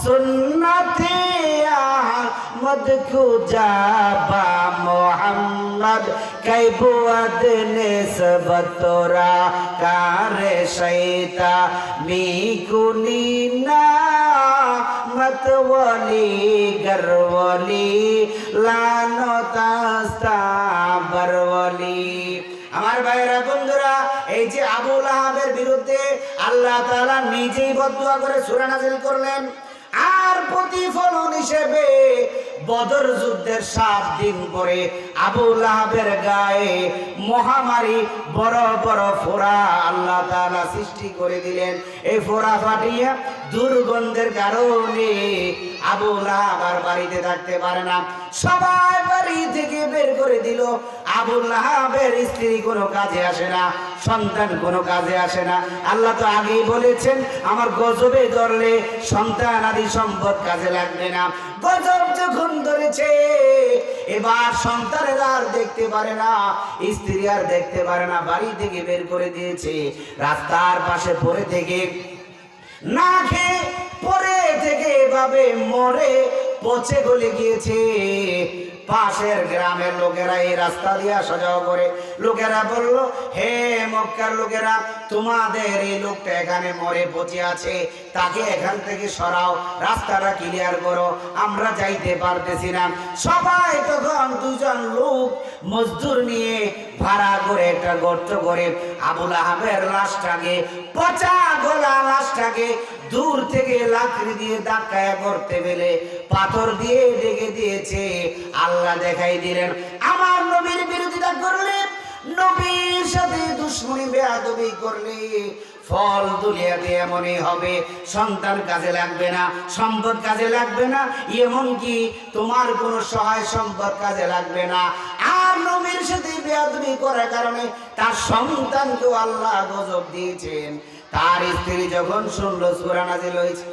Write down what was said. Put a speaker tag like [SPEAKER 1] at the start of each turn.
[SPEAKER 1] সুন্নতে আহমদ খুজা বা মোহাম্মদ কৈবুয়াদ নিসবতরা কারে শৈতা মিকুনিনা मतवली गरवली लानतास्ता बरवली। আমার ভাইরা বন্ধুরা, এই যে আবু লাহাবের বিরুদ্ধে আল্লাহ তাআলা নিজেই বদদুয়া করে সূরা নাযিল করলেন, আর প্রতিফলন হিসেবে বদর যুদ্ধের 7 দিন পরে আবু লাহাবের গায়ে মহামারী বড় বড় ফোঁড়া আল্লাহ তাআলা সৃষ্টি করে দিলেন। এই ফোঁড়া ফাটিয়া দুর্গন্ধের কারণে আবু লাহাব আর বাড়িতে থাকতে পারে না, সবাই বাড়ি থেকে বের করে দিল। আবু লাহাবের স্ত্রী কোনো কাজে আসে না, সন্তান কোনো কাজে আসে না। আল্লাহ তো আগেই বলেছেন আমার গজবে ধরলে সন্তান আদি সম্পদ কাজে লাগবে না। গজব যখন ধরেছে এবার সন্তানের আর দেখতে পারে না, স্ত্রী আর দেখতে পারে না, বাড়ি থেকে বের করে দিয়েছে। রাস্তার পাশে পড়ে থেকে না খেয়ে পরে থেকে এভাবে মরে পচে গলে গিয়েছে। পাশের গ্রামের লোকেরা এই রাস্তা দিয়ে আসা যাওয়া করে, লোকেরা বলল, হে মক্কার লোকেরা, তোমাদের এই লোকটা এখানে মরে পচে আছে, তাকে এখান থেকে সরাও, রাস্তাটা ক্লিয়ার করো, আমরা যাইতে পারতেছি না। সবাই তখন 2 জন লোক মজদুর নিয়ে ভাড়া করে একটা গর্ত করে আবু লাহাবের লাশটাকে, পচা গলা লাশটাকে দূর থেকে লাকড়ি দিয়ে ধাক্কায় করতে পেলে পাথর দিয়ে ঢেকে দিয়েছে। আল্লাহ দেখাই দিলেন, আমার নবীর বিরোধিতা করলে, নবীর সাথে দুশমনি বেয়াদবি করলে ফল দুনিয়াতে এমনই হবে, সন্তান কাজে লাগবে না, সম্পদ কাজে লাগবে না, এমনকি তোমার কোনো সহায় সম্পদ কাজে লাগবে না। আর নবীর সাথে বেয়াদবি করার কারণে তার সন্তানকেও আল্লাহ গজব দিয়েছেন। তার স্ত্রী যখন শুনলো সূরা নাযিল হয়েছে,